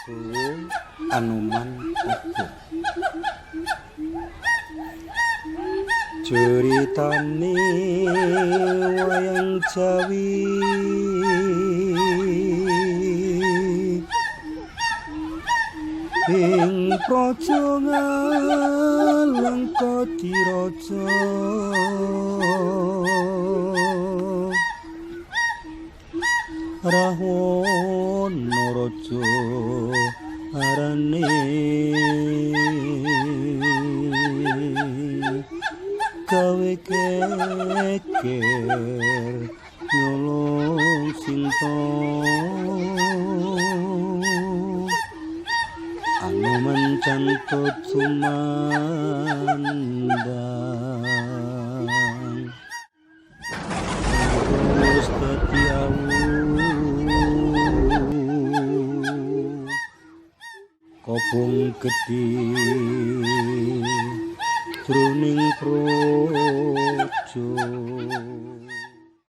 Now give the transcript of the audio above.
Suwung Anoman Agung. Ceritane wayang Jawi ing praja Ngalengkadiraja Rahwana raja arane gawe keker nyolong sinta Anoman cantut sumandang terus dadi kobong gedhe jroning pro